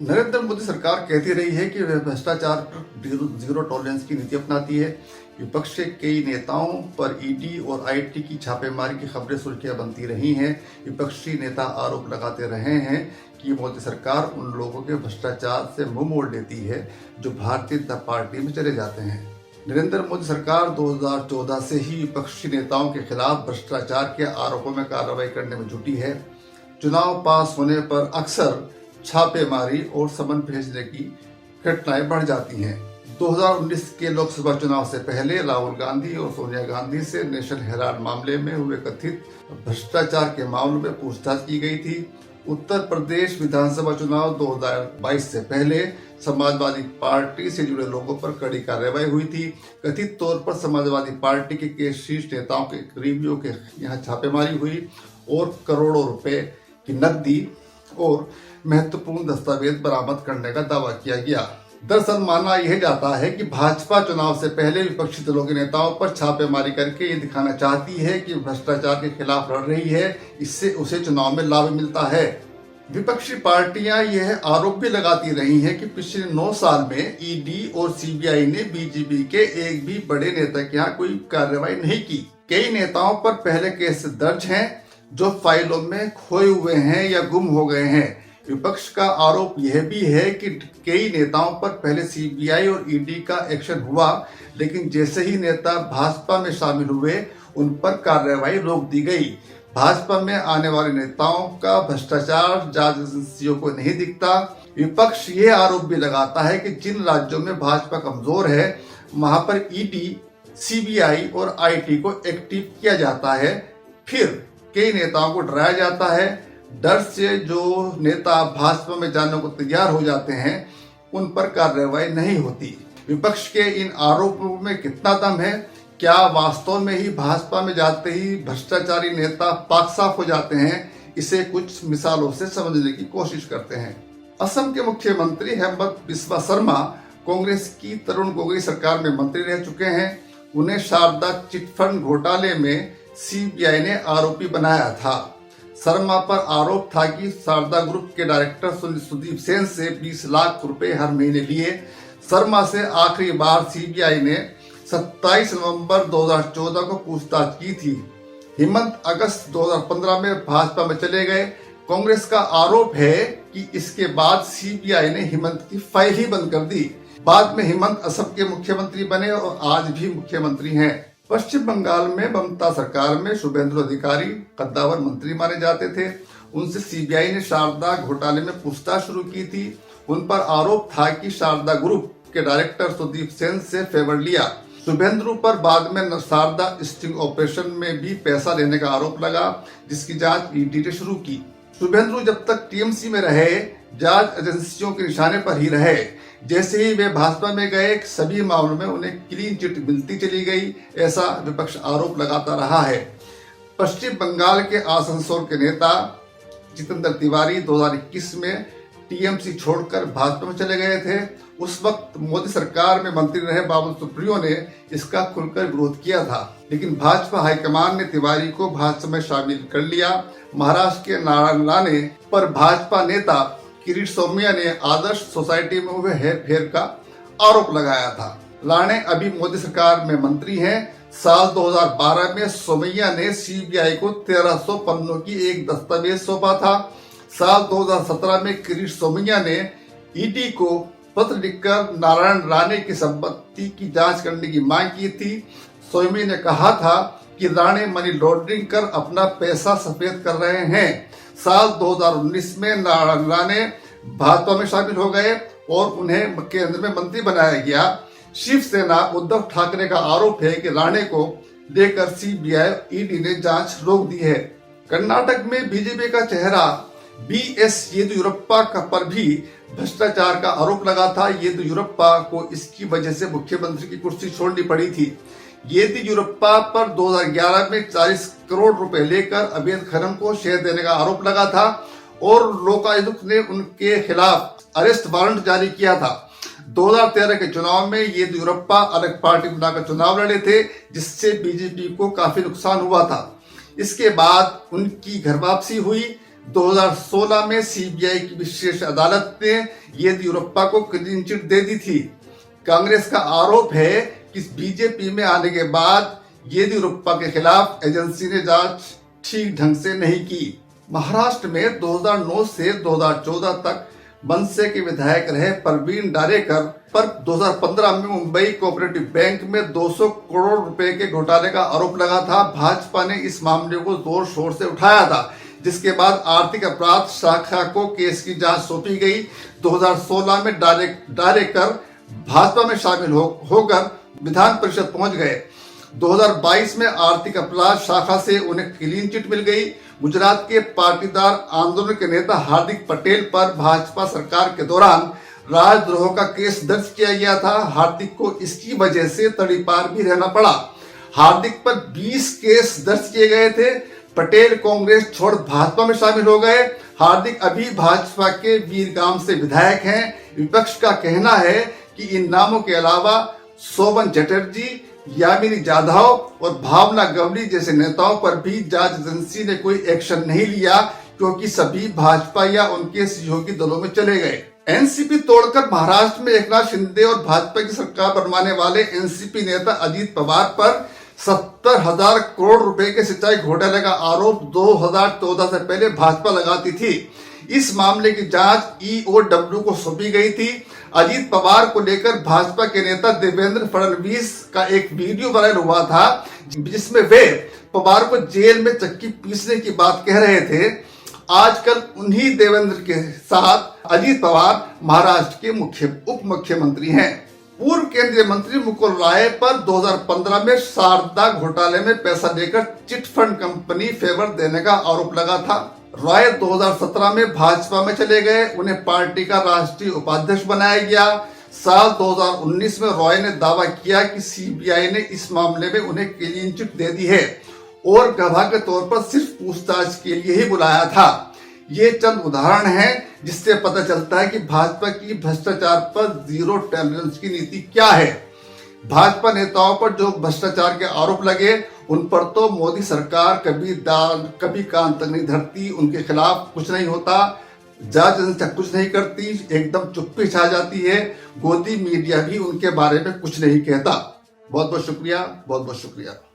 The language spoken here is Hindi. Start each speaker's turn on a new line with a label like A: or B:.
A: नरेंद्र मोदी सरकार कहती रही है कि वह भ्रष्टाचार पर जीरो टॉलरेंस की नीति अपनाती है। विपक्ष के कई नेताओं पर ईडी और आईटी की छापेमारी की खबरें सुर्खियां बनती रही हैं। विपक्षी नेता आरोप लगाते रहे हैं कि मोदी सरकार उन लोगों के भ्रष्टाचार से मुंह मोड़ लेती है जो भारतीय जनता पार्टी में चले जाते हैं। नरेंद्र मोदी सरकार 2014 से ही विपक्षी नेताओं के खिलाफ भ्रष्टाचार के आरोपों में कार्रवाई करने में जुटी है। चुनाव पास होने पर अक्सर छापेमारी और समन भेजने की घटनाएं बढ़ जाती हैं। 2019 के लोकसभा चुनाव से पहले राहुल गांधी और सोनिया गांधी से नेशनल हेराल्ड मामले में हुए कथित भ्रष्टाचार के मामलों में पूछताछ की गई थी। उत्तर प्रदेश विधानसभा चुनाव 2022 से पहले समाजवादी पार्टी से जुड़े लोगों पर कड़ी कार्रवाई हुई थी। कथित तौर पर समाजवादी पार्टी के शीर्ष नेताओं के करीबियों के यहाँ छापेमारी हुई और करोड़ों रुपए की नकदी और महत्वपूर्ण दस्तावेज बरामद करने का दावा किया गया। दरअसल माना यह जाता है कि भाजपा चुनाव से पहले विपक्षी दलों के नेताओं पर छापेमारी करके ये दिखाना चाहती है कि भ्रष्टाचार के खिलाफ लड़ रही है, इससे उसे चुनाव में लाभ मिलता है। विपक्षी पार्टियां यह आरोप भी लगाती रही हैं कि पिछले 9 साल में ईडी और सीबीआई ने बीजेपी के एक भी बड़े नेता के यहाँ कोई कार्रवाई नहीं की। कई नेताओं पर पहले केस दर्ज हैं जो फाइलों में खोए हुए हैं या गुम हो गए हैं। विपक्ष का आरोप यह भी है कि कई नेताओं पर पहले सीबीआई और ईडी का एक्शन हुआ, लेकिन जैसे ही नेता भाजपा में शामिल हुए उन पर कार्रवाई रोक दी गई। भाजपा में आने वाले नेताओं का भ्रष्टाचार जांच एजेंसियों को नहीं दिखता। विपक्ष ये आरोप भी लगाता है कि जिन राज्यों में भाजपा कमजोर है वहां पर ईडी, सीबीआई और आईटी को एक्टिव किया जाता है। फिर कई नेताओं को डराया जाता है। डर से जो नेता भाजपा में जाने को तैयार हो जाते हैं उन पर कार्रवाई नहीं होती। विपक्ष के इन आरोपों में कितना दम है? क्या वास्तव में ही भाजपा में जाते ही भ्रष्टाचारी नेता पाक साफ हो जाते हैं? इसे कुछ मिसालों से समझने की कोशिश करते हैं। असम के मुख्यमंत्री हेमंत बिस्वा शर्मा कांग्रेस की तरुण गोगोई सरकार में मंत्री रह चुके हैं। उन्हें शारदा चिटफंड घोटाले में सीबीआई ने आरोपी बनाया था। शर्मा पर आरोप था कि शारदा ग्रुप के डायरेक्टर सुदीप सेन से 20 लाख रुपए हर महीने लिए। शर्मा से आखिरी बार सीबीआई ने 27 नवंबर 2014 को पूछताछ की थी। हेमंत अगस्त 2015 में भाजपा में चले गए। कांग्रेस का आरोप है कि इसके बाद सीबीआई ने हेमंत की फाइल ही बंद कर दी। बाद में हेमंत असम के मुख्यमंत्री बने और आज भी मुख्यमंत्री हैं। पश्चिम बंगाल में ममता सरकार में शुभेंदु अधिकारी कद्दावर मंत्री माने जाते थे। उनसे सीबीआई ने शारदा घोटाले में पूछताछ शुरू की थी। उन पर आरोप था कि शारदा ग्रुप के डायरेक्टर सुदीप सेन से फेवर लिया। शुभेंदु पर बाद में शारदा स्टिंग ऑपरेशन में भी पैसा लेने का आरोप लगा, जिसकी जांच ईडी ने शुरू की। शुभेंदु जब तक टीएमसी में रहे जांच एजेंसियों के निशाने पर ही रहे। जैसे ही वे भाजपा में गए सभी मामलों में उन्हें क्लीन चिट मिलती चली गई, ऐसा विपक्ष आरोप लगाता रहा है। पश्चिम बंगाल के आसनसोल के नेता जितेंद्र तिवारी 2021 में टीएमसी छोड़कर भाजपा में चले गए थे। उस वक्त मोदी सरकार में मंत्री रहे बाबुल सुप्रियो ने इसका खुलकर विरोध किया था, लेकिन भाजपा हाईकमान ने तिवारी को भाजपा में शामिल कर लिया। महाराष्ट्र के नारायण राणे पर भाजपा नेता किरीट सोमैया ने आदर्श सोसाइटी में हुए हेरफेर का आरोप लगाया था। राणे अभी मोदी सरकार में मंत्री हैं। साल 2012 में सोमैया ने सीबीआई को 1300 पन्नों की एक दस्तावेज सौंपा था। साल 2017 में किरीट सोमैया ने ईडी को पत्र लिखकर नारायण राणे की संपत्ति की जांच करने की मांग की थी। सोमैया ने कहा था कि राणे मनी लॉन्ड्रिंग कर अपना पैसा सफेद कर रहे हैं। साल 2019 में नारायण राणे भाजपा में शामिल हो गए और उन्हें केंद्र में मंत्री बनाया गया। शिवसेना उद्धव ठाकरे का आरोप है कि राणे को लेकर सीबीआई ईडी ने जांच रोक दी है। कर्नाटक में बीजेपी का चेहरा बीएस येदियुरप्पा पर भी भ्रष्टाचार का आरोप लगा था। येदियुरप्पा को इसकी वजह से मुख्यमंत्री की कुर्सी छोड़नी पड़ी थी। येदियुरप्पा पर 2011 में 40 करोड़ रुपए लेकर अवैध खनन को शेयर देने का आरोप लगा था और लोकायुक्त ने उनके खिलाफ अरेस्ट वारंट जारी किया था। 2013 के चुनाव में येदियुरप्पा अलग पार्टी बनाकर चुनाव लड़े थे, जिससे बीजेपी को काफी नुकसान हुआ था। इसके बाद उनकी घर वापसी हुई। 2016 में सीबीआई की विशेष अदालत ने येदियुरप्पा को क्लीन चिट दे दी थी। कांग्रेस का आरोप है कि बीजेपी में आने के बाद येदियुरप्पा के खिलाफ एजेंसी ने जांच ठीक ढंग से नहीं की। महाराष्ट्र में 2009 से 2014 तक मनसे के विधायक रहे प्रवीण डारेकर पर 2015 में मुंबई कोऑपरेटिव बैंक में 200 करोड़ रुपए के घोटाले का आरोप लगा था। भाजपा ने इस मामले को जोर शोर से उठाया था, जिसके बाद आर्थिक अपराध शाखा को केस की जांच सौंपी गई। 2016 में डारेकर भाजपा में शामिल होकर विधान परिषद पहुंच गए। 2022 में आर्थिक अपराध शाखा से उन्हें क्लीन चिट मिल गई। गुजरात के पाटीदार आंदोलन के नेता हार्दिक पटेल पर भाजपा सरकार के दौरान राजद्रोह का केस दर्ज किया गया था। हार्दिक को इसकी वजह से तड़ीपार भी रहना पड़ा। हार्दिक पर 20 केस दर्ज किए गए थे। पटेल कांग्रेस छोड़ भाजपा में शामिल हो गए। हार्दिक अभी भाजपा के वीरगाम से विधायक हैं। विपक्ष का कहना है कि इन नामों के अलावा शोभन चटर्जी, यामिनी जाधव और भावना गवली जैसे नेताओं पर भी जांच एजेंसी ने कोई एक्शन नहीं लिया, क्योंकि सभी भाजपा या उनके सहयोगी दलों में चले गए। एनसीपी तोड़कर महाराष्ट्र में एकनाथ शिंदे और भाजपा की सरकार बनवाने वाले एनसीपी नेता अजीत पवार पर 70,000 करोड़ रुपए के सिंचाई घोटाले का आरोप 2014 से पहले भाजपा लगाती थी। इस मामले की जांच ईओडब्ल्यू को सौंपी गई थी। अजीत पवार को लेकर भाजपा के नेता देवेंद्र फडणवीस का एक वीडियो वायरल हुआ था, जिसमें वे पवार को जेल में चक्की पीसने की बात कह रहे थे। आजकल उन्हीं देवेंद्र के साथ अजीत पवार महाराष्ट्र के उप मुख्यमंत्री हैं। पूर्व केंद्रीय मंत्री मुकुल राय पर 2015 में शारदा घोटाले में पैसा लेकर चिट फंड कंपनी फेवर देने का आरोप लगा था। रॉय 2017 में भाजपा में चले गए। उन्हें पार्टी का राष्ट्रीय उपाध्यक्ष बनाया गया। साल 2019 में रॉय ने दावा किया कि सीबीआई ने इस मामले में उन्हें क्लीन चिट दे दी है और गवाह के तौर पर सिर्फ पूछताछ के लिए ही बुलाया था। ये चंद उदाहरण हैं जिससे पता चलता है कि भाजपा की भ्रष्टाचार पर जीरो टॉलरेंस की नीति क्या है। भाजपा नेताओं पर जो भ्रष्टाचार के आरोप लगे, उन पर तो मोदी सरकार कभी कान तक नहीं धरती। उनके खिलाफ कुछ नहीं होता, जांच एजेंसी कुछ नहीं करती, एकदम चुप्पी छा जाती है। गोदी मीडिया भी उनके बारे में कुछ नहीं कहता। बहुत बहुत शुक्रिया, बहुत बहुत शुक्रिया।